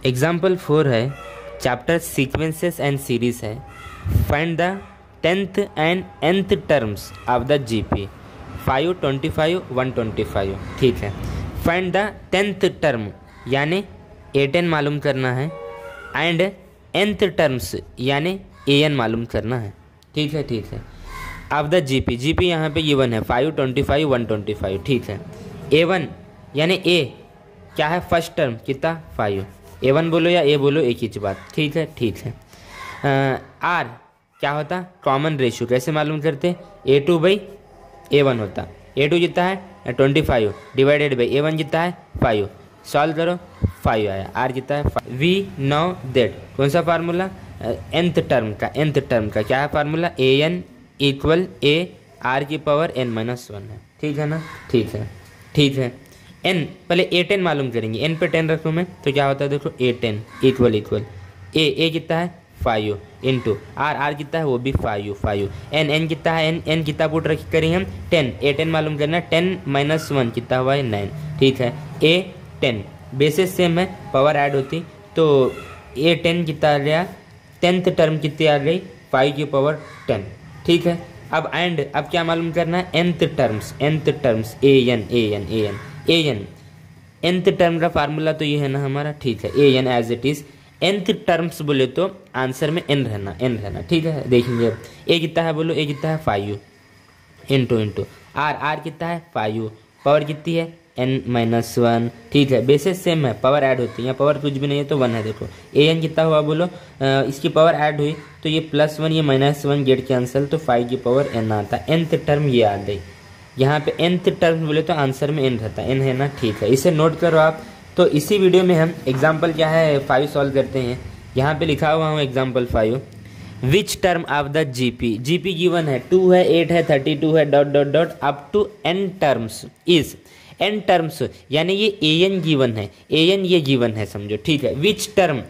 Example 4 है, chapter sequences and series है। Find the 10th and nth terms of the GP 5, 25, 125। ठीक है, find the 10th term यानी A10 मालूम करना है एंड nth टर्म्स यानी AN मालूम करना है। ठीक है, ठीक है। ऑफ द जीपी यहाँ पे गिवन है 5, 25, 125। ठीक है, A1 यानी A क्या है, फर्स्ट टर्म कितना 5। A1 बोलो या A बोलो एक ही बात। ठीक है, ठीक है। R क्या होता, कॉमन रेशियो कैसे मालूम करते, A2 बाई A1 होता। A2 जितना है 25 डिवाइडेड बाई A1 जितना है 5। सॉल्व करो 5 आया, R जितना है 5। वी नो दैट कौन सा फार्मूला, nth टर्म का क्या है formula, AN equal A R की पावर n-1 है। ठीक है ना, ठीक है, ठीक है। n पहले A10 मालूम करेंगे, n पे 10 रखूँ मैं तो क्या होता है देखो, A10 इक्वल A कितना है 5 इंटू R कितना है वो भी 5 n कितना है, n कितना पुट रख करेंगे हम 10, A10 मालूम करना, 10 - 1 कितना हुआ है 9। ठीक है, A10 बेसिस सेम है, पावर ऐड होती तो A10 कितना आ गया, 10th टर्म कितनी आ गई 5 की पावर 10। ठीक है, अब एंड अब क्या मालूम करना है, nth terms AN nth term का फार्मूला तो ये है ना हमारा। ठीक है, AN as it is, nth terms बोले तो आंसर में n रहना। ठीक है, देखेंगे A कितना है बोलो, A कितना है 5 इंटू R कितना है 5, पावर कितनी है n-1। ठीक है, बेसिस सेम है, पावर ऐड होती है, यहाँ पावर कुछ भी नहीं है तो 1 है। देखो AN कितना हुआ बोलो, इसकी पावर ऐड हुई तो ये +1 ये -1 गेट कैंसिल तो 5 की पावर n आता है। nth टर्म ये आ गई, यहाँ पे nth टर्म बोले तो आंसर में n रहता है, n है ना। ठीक है, इसे नोट करो आप। तो इसी वीडियो में हम एग्जाम्पल क्या है 5 सॉल्व करते हैं। यहाँ पे लिखा हुआ हूँ example 5, which term of the GP given है 2 है 8 है 32 है ... up to n terms is, n terms यानी ये AN गिवन है, AN ये गिवन है समझो। ठीक है, विच टर्म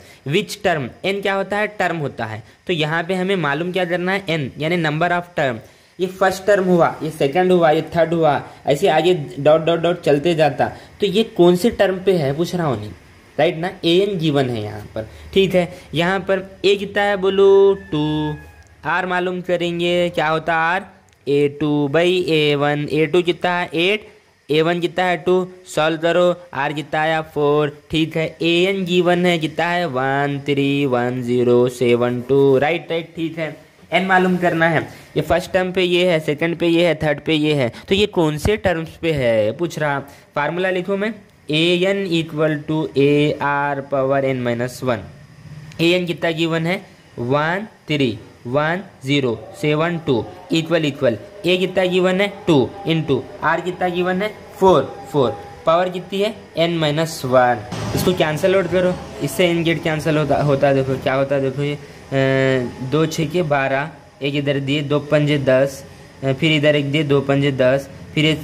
n क्या होता है, टर्म होता है। तो यहाँ पे हमें मालूम क्या करना है, n यानी नंबर ऑफ टर्म। ये फर्स्ट टर्म हुआ, ये सेकंड हुआ, ये थर्ड हुआ, ऐसे आगे ... चलते जाता। तो ये कौन से टर्म पे है पूछ रहा हूँ नहीं, राइट ना, AN गिवन है यहाँ पर। ठीक है, यहाँ पर A कितना है बोलो 2, R मालूम करेंगे क्या होता है R, A2 by A1, A2 कितना है 8, A1 कितना है 2, सॉल्व करो R कितना आया 4। ठीक है, AN गिवन है कितना है 131072, राइट। ठीक है, n मालूम करना है, ये फर्स्ट टर्म पे ये है, सेकंड पे ये है, थर्ड पे ये है, तो ये कौन से टर्म्स पे है पूछ रहा। फार्मूला लिखो मैं, AN equal to AR power n-1। AN कितना गिवन है 131072 इक्वल A कितना गिवन है 2 इंटू R कितना गिवन है 4 पावर कितनी है n-1। इसको कैंसल आउट करो, इससे n गेट कैंसिल होता है। देखो क्या होता है, देखो ये 2 6 के 12, एक इधर दिए 2 पंजे 10, फिर इधर एक दिए 2 पंजे 10, फिर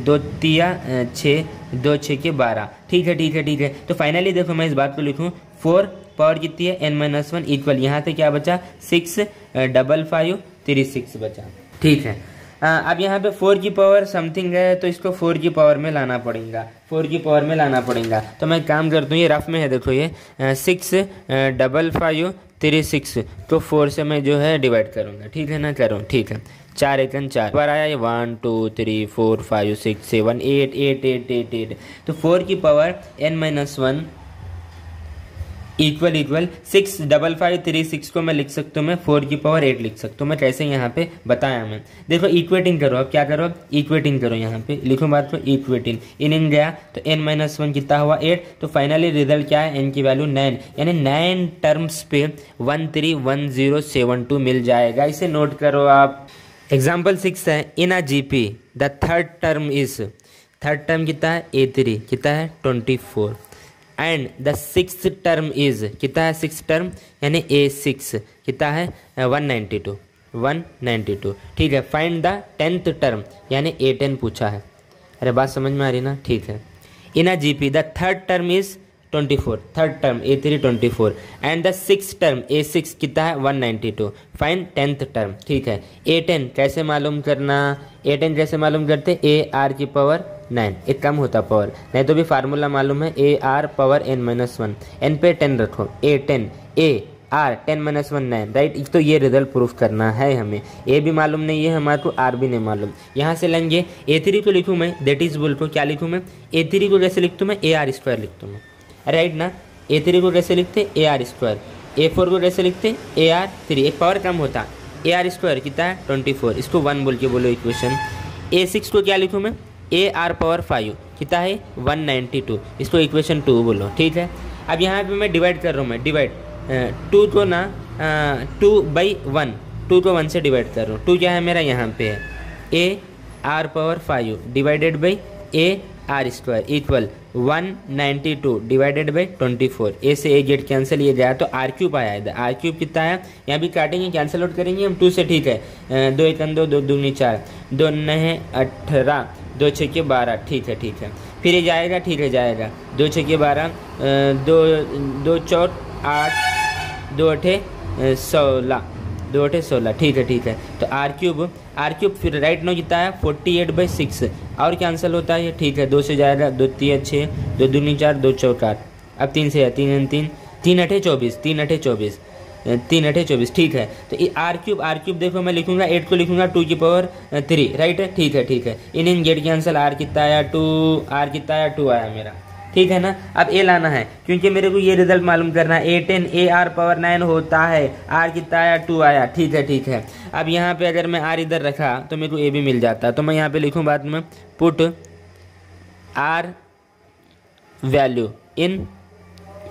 2 तिया 6, 2 6 के 12। ठीक है। तो फाइनली देखो मैं इस बात को लिखूँ 4 पावर कितनी है n-1 इक्वल, यहाँ से क्या बचा 65536 बचा। ठीक है, अब यहाँ पे 4 की पावर समथिंग है तो इसको 4 की पावर में लाना पड़ेगा। तो मैं काम करता हूँ, ये रफ में है देखो, ये 65536 को 4 से मैं जो है डिवाइड करूँगा। ठीक है ना, करूँ। ठीक है, 4 × 4 बार आया, ये 1 2 3 4 5 6 7 8 तो 4 की पावर n-1 इक्वल 65536 को मैं लिख सकता हूँ, मैं 4 की पावर 8 लिख सकता हूँ मैं। कैसे यहाँ पे बताया मैं, देखो इक्वेटिंग करो। अब क्या करो, अब इक्वेटिंग करो, यहाँ पे लिखो बात को इक्वेटिंग। इन गया तो n-1 कितना हुआ 8, तो फाइनली रिजल्ट क्या है, n की वैल्यू 9, यानी 9 टर्म्स पे 131072 मिल जाएगा। इसे नोट करो आप। एग्जाम्पल 6 है, in a GP the third term कितना है A3 कितना है 24 and the 6th term is कितना है 6th टर्म यानी A6 कितना है 192। ठीक है, फाइंड द 10th टर्म यानी A10 पूछा है। अरे बात समझ में आ रही ना। ठीक है, in a GP the third term is 24, third term A3 24 and the 6th term A6 कितना है 192, फाइंड 10th टर्म। ठीक है, A10 कैसे मालूम करते, AR की पावर 9, एक कम होता पावर, नहीं तो भी फार्मूला मालूम है AR पावर n-1, n पे 10 रखो, A10 AR 10-1 9, राइट। तो ये रिजल्ट प्रूफ करना है हमें, A भी मालूम नहीं है हमारे को, R भी नहीं मालूम। यहाँ से लेंगे A3 को लिखूँ मैं, दैट इज बोल को क्या लिखूँ मैं, A3 को कैसे लिखता हूँ मैं, AR² लिखता हूँ मैं, राइट ना। A3 को कैसे लिखते AR², A4 को कैसे लिखते AR3, एक पावर कम होता, AR² कितना है 24, इसको 1 बोल के बोलो इक्वेशन। A6 को क्या लिखूँ मैं, AR पावर 5 कितना है 192, इसको इक्वेशन 2 बोलो, ठीक है। अब यहाँ पे मैं डिवाइड कर रहा हूँ, मैं डिवाइड 2 को ना 2/1, 2 को 1 से डिवाइड कर रहा हूँ। 2 क्या है मेरा यहाँ पे है AR power 5 divided by AR² equal 192 divided by 24। ए से ए गेट कैंसिल, ये जाए तो R³ आया है। R³ कितना है, यहाँ भी काटेंगे कैंसिल आउट करेंगे हम 2 से, ठीक है। 2 1 2 2 2 4, 2 9 18, 2 6 12, ठीक है ठीक है। फिर ये जाएगा, ठीक है जाएगा, 2 6 12, 2 4 8, 2 8 16, 2 8 16, ठीक है ठीक है। तो R³ फिर राइट नो कितना है 48/6, और कैंसिल होता है ये, ठीक है। 2 से जाएगा, 2 3 6, 2 2 4, 2 4 8, अब 3 से है 3 3 3 8 24, 3 8 24, 3 8 24, ठीक है। तो ये R³ देखो मैं लिखूंगा 8 को लिखूंगा 2 की पावर 3, राइट है, ठीक है ठीक है। इन गेट कैंसिल, R कितना आया 2, R कितना आया 2 आया मेरा, ठीक है ना। अब ए लाना है, क्योंकि मेरे को ये रिजल्ट मालूम करना है। A10 AR पावर 9 होता है, R कितना आया 2 आया, ठीक है ठीक है। अब यहाँ पे अगर मैं R इधर रखा तो मेरे को A भी मिल जाता, तो मैं यहाँ पे लिखूँ बाद में पुट R वैल्यू इन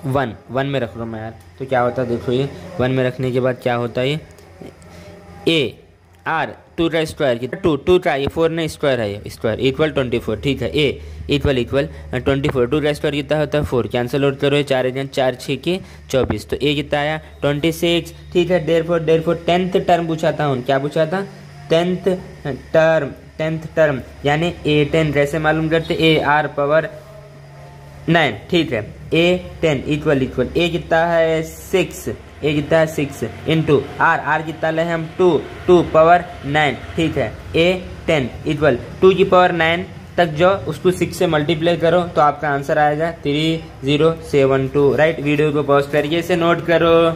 1 में रख रहा हूँ मैं यार, तो क्या होता है देखो, ये 1 में रखने के बाद क्या होता है, ये AR 2 का स्क्वायर कितना 2 का, ये 4 ने स्क्वायर है, ये स्क्वायर इक्वल 24, ठीक है। A इक्वल 24, 2 का स्क्वायर कितना होता है 4, कैंसिल आउट करो, 4 4 6 के 24, तो A कितना आया 26, ठीक है। देयरफॉर 10th टर्म पूछा था, क्या पूछा था 10th टर्म, यानी A10 कैसे मालूम करते, AR पावर 9, ठीक है। A10 इक्वल A कितना है 6, A कितना है 6 इंटू R कितना ले हम 2 पावर 9, ठीक है। A10 इक्वल 2 की पावर 9 तक जो उसको 6 से मल्टीप्लाई करो तो आपका आंसर आएगा 3072, राइट। वीडियो को पॉज करके इसे नोट करो।